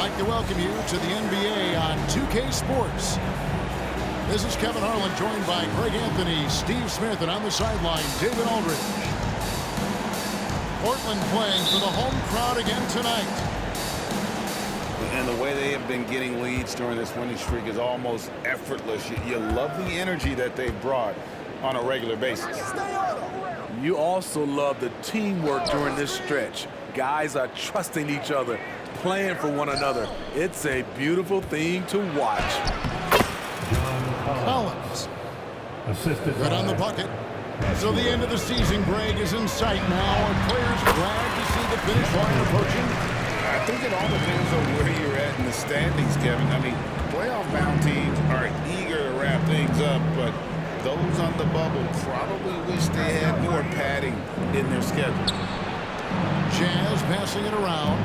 like to welcome you to the NBA on 2K Sports. This is Kevin Harlan, joined by Greg Anthony, Steve Smith, and on the sideline, David Aldridge. Portland playing for the home crowd again tonight. And the way they have been getting leads during this winning streak is almost effortless. You love the energy that they've brought on a regular basis. You also love the teamwork during this stretch. Guys are trusting each other, playing for one another. It's a beautiful thing to watch. Collins. Good on the bucket. So the end of the season, Greg, is in sight now. Are players glad to see the finish line approaching? I think it all depends on where you're at in the standings, Kevin. I mean, playoff-bound teams are eager to wrap things up, but those on the bubble probably wish they had more padding in their schedule. Jazz passing it around.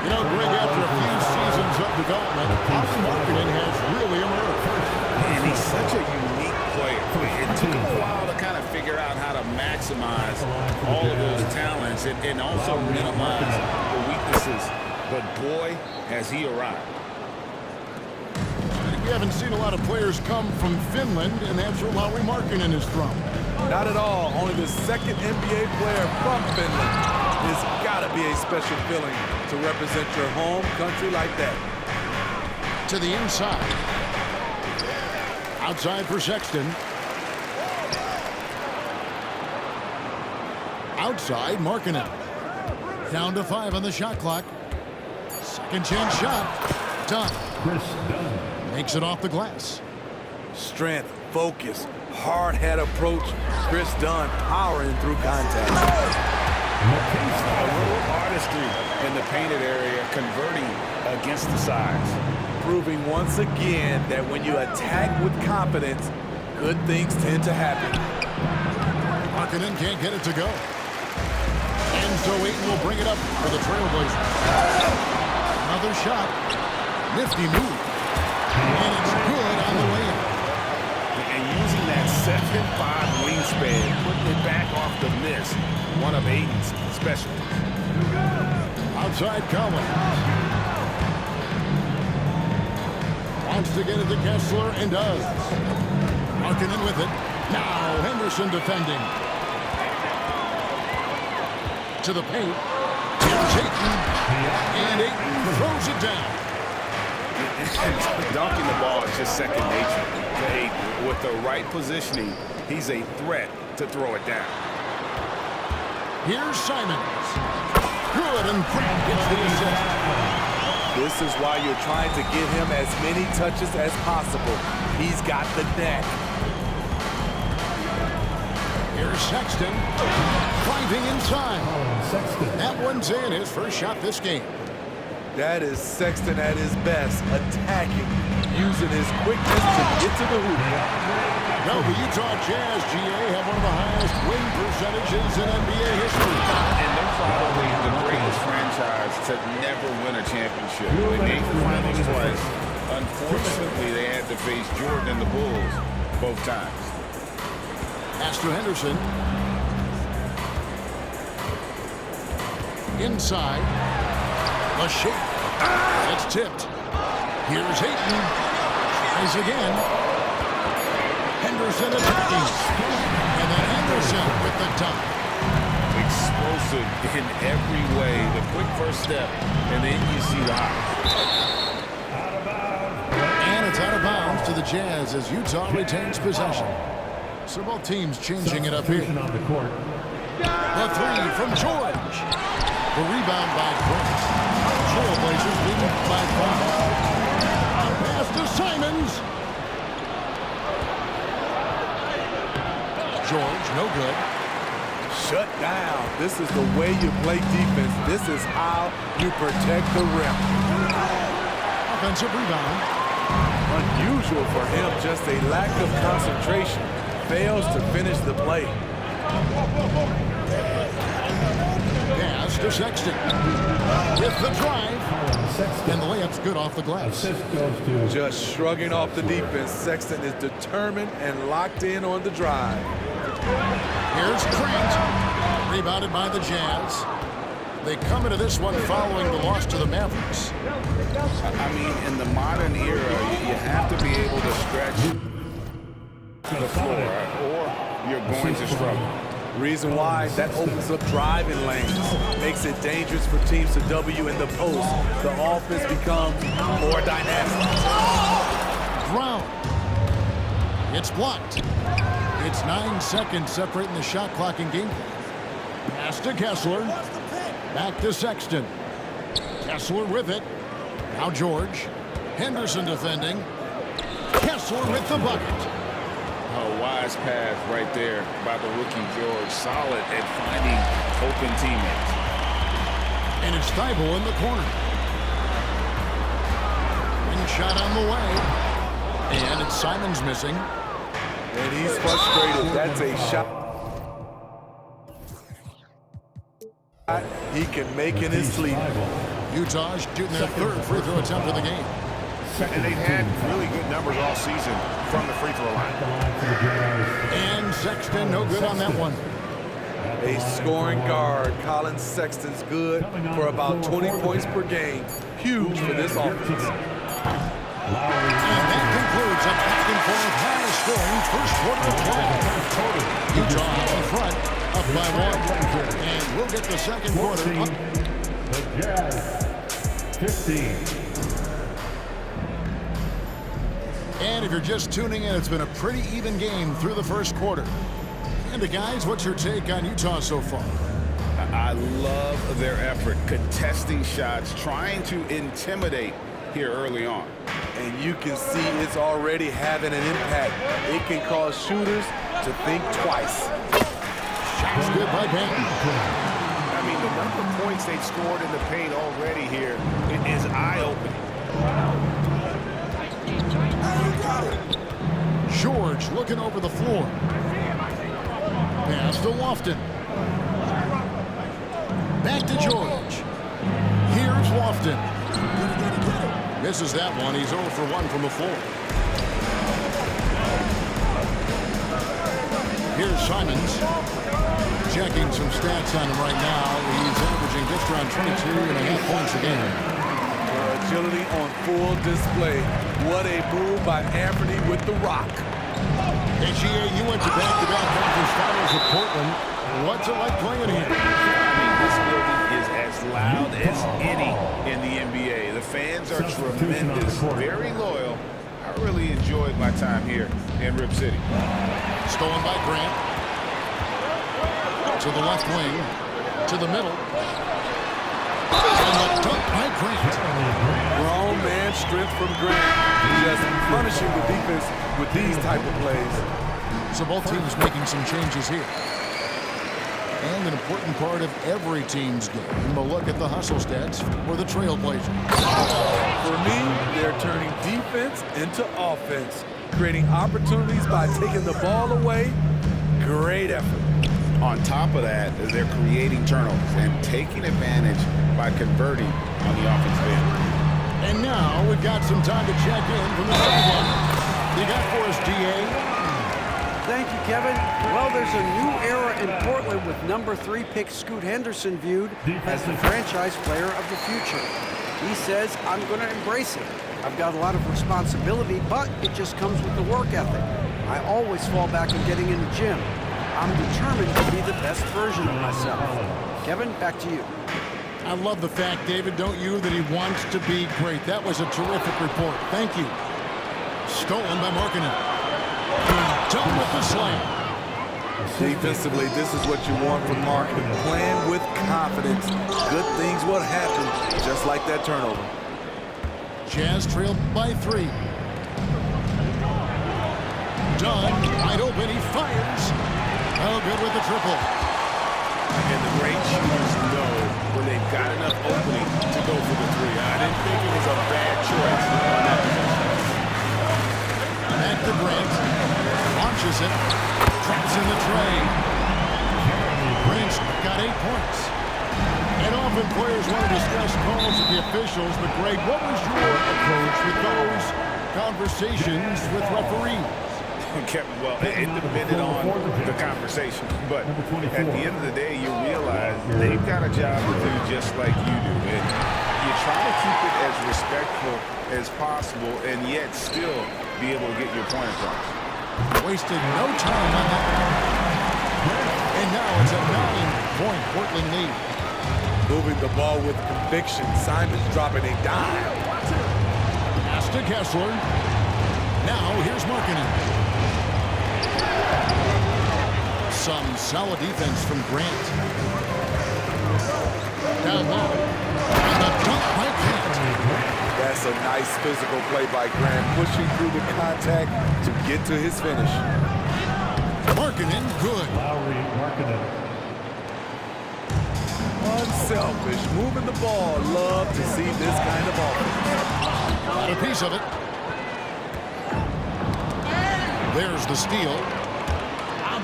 You know, Greg, after a few seasons of development, Austin Marketing has really emerged. And he's such a unique player. It took him a while to kind of figure out how to maximize all of those talents and also minimize the weaknesses. But boy, has he arrived. We haven't seen a lot of players come from Finland, and that's where Lauri Markkanen is from. Not at all. Only the second NBA player from Finland. It's got to be a special feeling to represent your home country like that. To the inside. Outside for Sexton. Outside, Markkanen. Down to 5 on the shot clock. Second chance shot. Done. Makes it off the glass. Strength, focus, hard-head approach. Chris Dunn powering through contact. A little artistry in the painted area, converting against the size. Proving once again that when you attack with confidence, good things tend to happen. Markkanen can't get it to go. And so Ayton will bring it up for the Trailblazers. Another shot. Nifty move. And it's good on the way up. And using that 7'5" wingspan, putting it back off the miss, one of Ayton's specialties. Outside Collins. Wants to get it to Kessler and does. Markkanen with it. Now Henderson defending. To the paint. Here's Ayton. And Ayton throws it down. Dunking the ball is just second nature to Ayton. With the right positioning, he's a threat to throw it down. Here's Simons. Good, and Grant gets the assist. This is why you're trying to get him as many touches as possible. He's got the knack. Here's Sexton. Driving inside. That one's in, his first shot this game. That is Sexton at his best, attacking, using his quickness to get to the hoop. No, the Utah Jazz, GA, have one of the highest win percentages in NBA history. And they're probably the greatest franchise to never win a championship. They made the finals twice. Unfortunately, they had to face Jordan and the Bulls both times. Pass to Henderson. Inside. A shake. It's tipped. Here's Ayton. Tries again. Henderson attacking. And then Henderson with the dunk. Explosive in every way. The quick first step, and then you see the hop. And it's out of bounds to the Jazz as Utah retains possession. So both teams changing it up here. The three from George. The rebound by Grant. Trailblazers leading by 5. Pass to Simons. George, no good. Shut down. This is the way you play defense. This is how you protect the rim. Offensive rebound. Unusual for him, just a lack of concentration. Fails to finish the play. Pass to Sexton. With the drive. And the layup's good off the glass. Just shrugging off the defense. Sexton is determined and locked in on the drive. Here's Grant. Rebounded by the Jazz. They come into this one following the loss to the Mavericks. I mean, in the modern era, you have to be able to stretch the floor or you're going to struggle. Reason why, that opens up driving lanes, makes it dangerous for teams to W in the post. The offense becomes more dynamic. Brown. It's blocked. It's 9 seconds separating the shot clock and game clock. Pass to Kessler. Back to Sexton. Kessler with it. Now George. Henderson defending. Kessler with the bucket. A wise pass right there by the rookie George. Solid at finding open teammates. And it's Thibault in the corner. Wing shot on the way. And it's Simons missing. And he's frustrated. That's a shot he can make in his sleep. Utah shooting their third free throw attempt of the game. And they've had really good numbers all season from the free throw line. And Sexton, no good on that one. A scoring guard, Colin Sexton's good for about 20 points per game. Huge for this offense. And that concludes a back-and-forth high-scoring first quarter of 12. Utah in front, up by 1. And we'll get the second quarter up. The Jazz, 15. And if you're just tuning in, it's been a pretty even game through the first quarter. And guys, what's your take on Utah so far? I love their effort, contesting shots, trying to intimidate here early on. And you can see it's already having an impact. It can cause shooters to think twice. Shots good by Banton. I mean, the number of points they've scored in the paint already here is eye-opening. George looking over the floor. Pass to Lofton. Back to George. Here's Lofton. Misses that one. He's 0 for 1 from the floor. Here's Simons. Checking some stats on him right now. He's averaging just around 22.5 points a game. Agility on full display. What a move by Anthony with the rock. Hey, GA, you went to back-to-back conference finals with Portland. What's it like playing here? I mean, this building is as loud as any in the NBA. The fans are tremendous, very loyal. I really enjoyed my time here in Rip City. Stolen by Grant. To the left wing. To the middle. And the dunk by Grant. Grown man strength from Grant. Just punishing the defense with these type of plays. So both teams making some changes here. And an important part of every team's game, a look at the hustle stats for the Trailblazers. For me, they're turning defense into offense, creating opportunities by taking the ball away. Great effort. On top of that, they're creating turnovers and taking advantage by converting on the offensive end. And now we've got some time to check in from the sideline. You got for us, DA? Thank you, Kevin. Well, there's a new era in Portland with number 3 pick Scoot Henderson viewed as the franchise player of the future. He says, I'm going to embrace it. I've got a lot of responsibility, but it just comes with the work ethic. I always fall back on getting in the gym. I'm determined to be the best version of myself. Kevin, back to you. I love the fact, David, don't you, that he wants to be great. That was a terrific report. Thank you. Stolen by Markkanen. Done with the slam. Defensively, this is what you want from Markkanen. Playing with confidence. Good things will happen, just like that turnover. Jazz trailed by 3. Dunn, wide open, he fires. Oh, good with the triple. And the great shooters know when they've got enough opening to go for the 3. I didn't think it was a bad choice on that possession. Back to Grant. Launches it. Traps in the tray. Grant's got 8 points. And often players want to discuss calls with the officials, but Greg, what was your approach with those conversations with referees? Kevin, well, it depended on the conversation. But at the end of the day, you realize they've got a job to do just like you do. And you try to keep it as respectful as possible and yet still be able to get your point across. Wasted no time on that. And now it's a 9-point Portland lead. Moving the ball with conviction. Simon's dropping a dime. Pass to Kessler. Now here's Markkanen. Some solid defense from Grant. Down low. And a dunk by Grant. That's a nice physical play by Grant, pushing through the contact to get to his finish. Markkanen, good. Lowry, Markkanen. Unselfish, moving the ball. Love to see this kind of offense. Got a piece of it. There's the steal.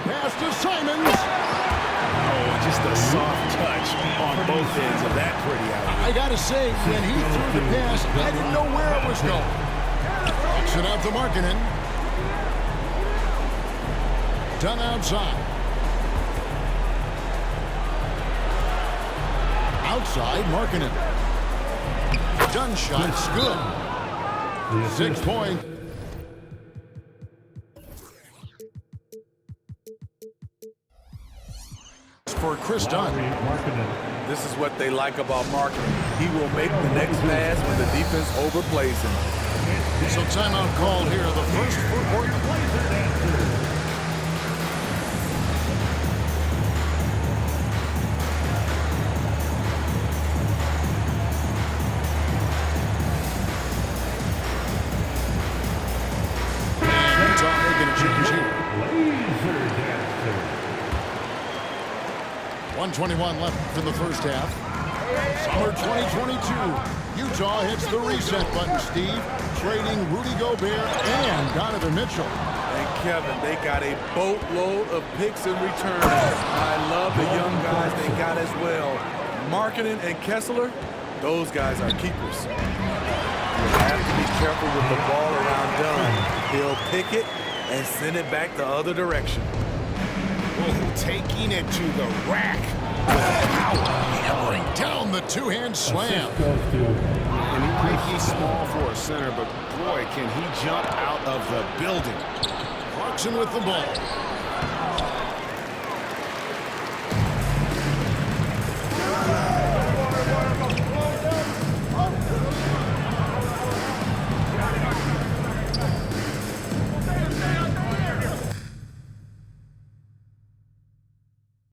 Pass to Simons. Oh, just a soft touch on both ends of that pretty out. I gotta say, when he threw the pass, I didn't know where it was going. Kicks it out to Markkanen. Done outside. Outside, Markkanen. Done shot's good. 6 point. For Chris Dunn. This is what they like about Markkanen. He will make the next pass when the defense overplays him. So timeout called here, the first for Portland. And Utah making a change here. 1:21 left in the first half. Summer 2022. Utah hits the reset button, Steve, trading Rudy Gobert and Donovan Mitchell. And Kevin, they got a boatload of picks in return. I love the young guys they got as well. Markkanen and Kessler, those guys are keepers. You have to be careful with the ball around Dunn. He'll pick it and send it back the other direction. Oh, taking it to the rack. Hammering down the two-hand slam. And he might be small for a center, but boy, can he jump out of the building. Clarkson with the ball.